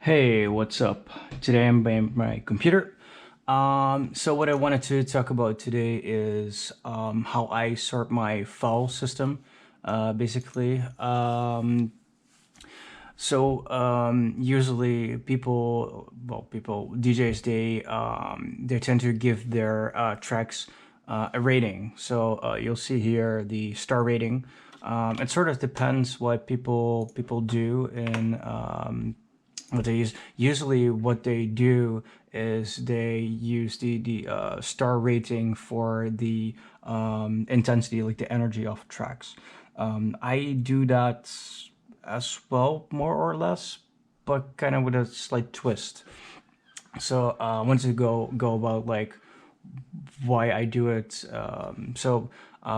Hey, what's up? Today I'm by my computer. So what I wanted to talk about today is how I sort my file system. Basically, usually people DJs they tend to give their tracks a rating. So you'll see here the star rating. It sort of depends what people do in what they use. Usually, what they do is they use the star rating for the intensity, like the energy of tracks. I do that as well, more or less, but kind of with a slight twist. So I want to go about like why I do it.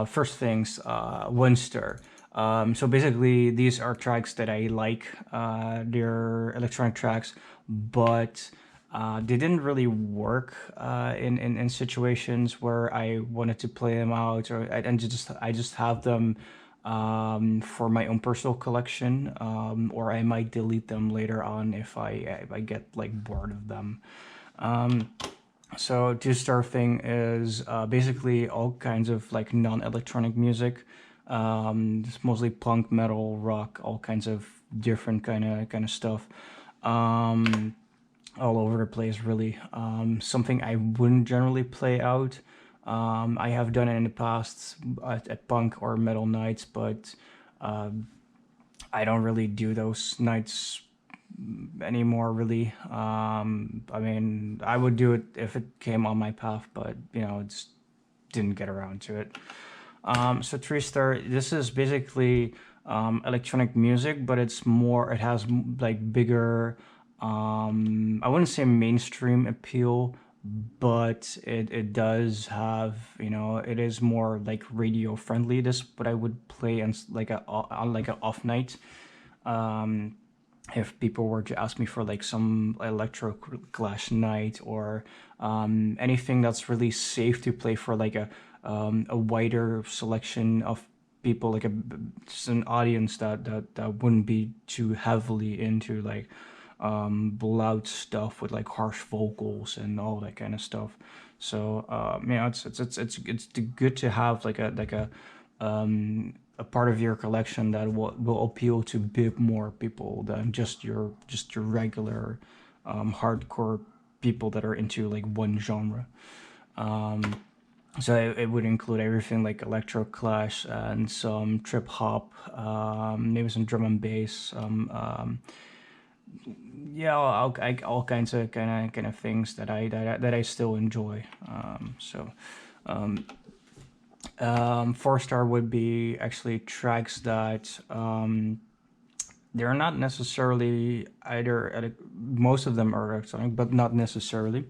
First things, one star. So basically, these are tracks that I like. They're electronic tracks, but they didn't really work in situations where I wanted to play them out, I just have them for my own personal collection, or I might delete them later on if I get like bored of them. So two star thing is basically all kinds of like non-electronic music. It's mostly punk, metal, rock, all kinds of different kind of stuff. Um, all over the place, really. Something I wouldn't generally play out. I have done it in the past at punk or metal nights, but I don't really do those nights anymore, really. I mean, I would do it if it came on my path, but it just didn't get around to it. So three star. This is basically electronic music, but it has like bigger. I wouldn't say mainstream appeal, but it does have, it is more like radio friendly. This what I would play on like a off night. If people were to ask me for like some electro clash night, or anything that's really safe to play for like a wider selection of people, like just an audience that wouldn't be too heavily into like loud stuff with like harsh vocals and all that kind of stuff. So it's good to have like a part of your collection that will appeal to a bit more people than just your regular hardcore people that are into like one genre. So it would include everything like electro clash and some trip hop, maybe some drum and bass, yeah, all kinds of kind of things that I still enjoy. Four star would be actually tracks that they're not necessarily most of them are electronic, but not necessarily.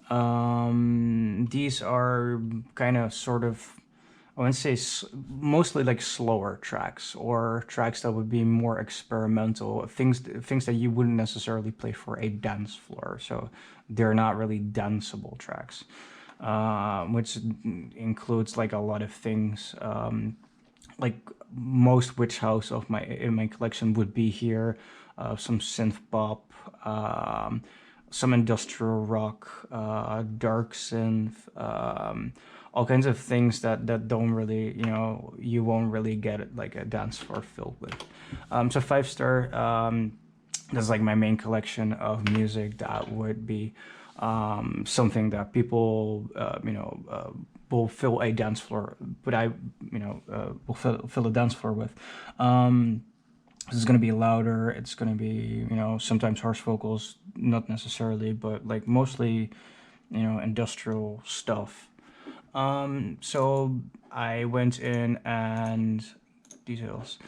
These are kind of sort of, I wouldn't say mostly like slower tracks, or tracks that would be more experimental, things that you wouldn't necessarily play for a dance floor. So they're not really danceable tracks, which includes like a lot of things. Like most witch house of my in my collection would be here, some synth pop, some industrial rock, dark synth, all kinds of things that don't really, you won't really get it like a dance floor filled with. So five star, that's like my main collection of music that would be something that people will fill a dance floor, but will fill a dance floor with. It's going to be louder, it's going to be, sometimes harsh vocals, not necessarily, but like mostly, industrial stuff. So I went in and details,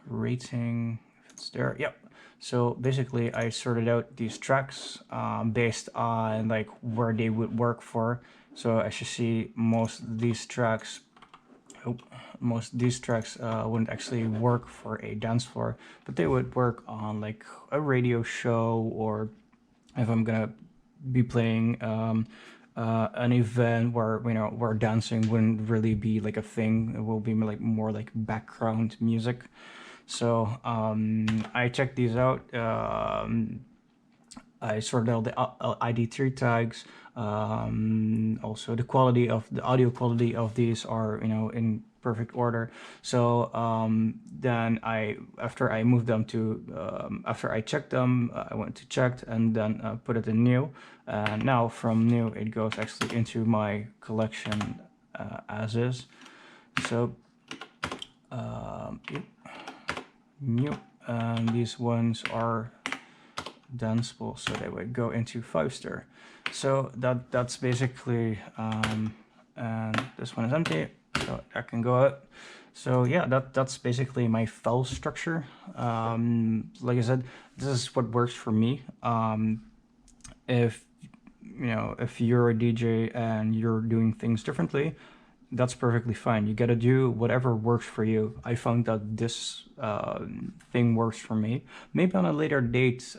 rating, if it's there, yep. So basically I sorted out these tracks based on like where they would work for. So as you see, oh, most of these tracks wouldn't actually work for a dance floor, but they would work on like a radio show, or if I'm gonna be playing an event where dancing wouldn't really be like a thing. It will be like more like background music. So I checked these out. I sorted out the ID3 tags. Also, the quality of the audio quality of these are, you know, in perfect order. So then after I moved them to, after I checked them, I went to checked and then put it in new. And now from new, it goes actually into my collection as is. So yep, new, and these ones are danceable, so they would go into 5-star. So that's basically, and this one is empty, so that can go out. So yeah, that's basically my file structure. Like I said, this is what works for me. If you know, if you're a DJ and you're doing things differently, that's perfectly fine. You gotta do whatever works for you. I found that this thing works for me. Maybe on a later date,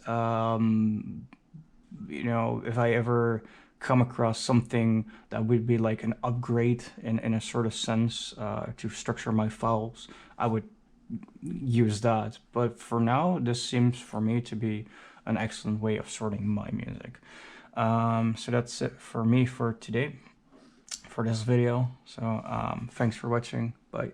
you know, if I ever come across something that would be like an upgrade in a sort of sense to structure my files, I would use that. But for now, this seems for me to be an excellent way of sorting my music. So that's it for me for today, for this video. So thanks for watching. Bye.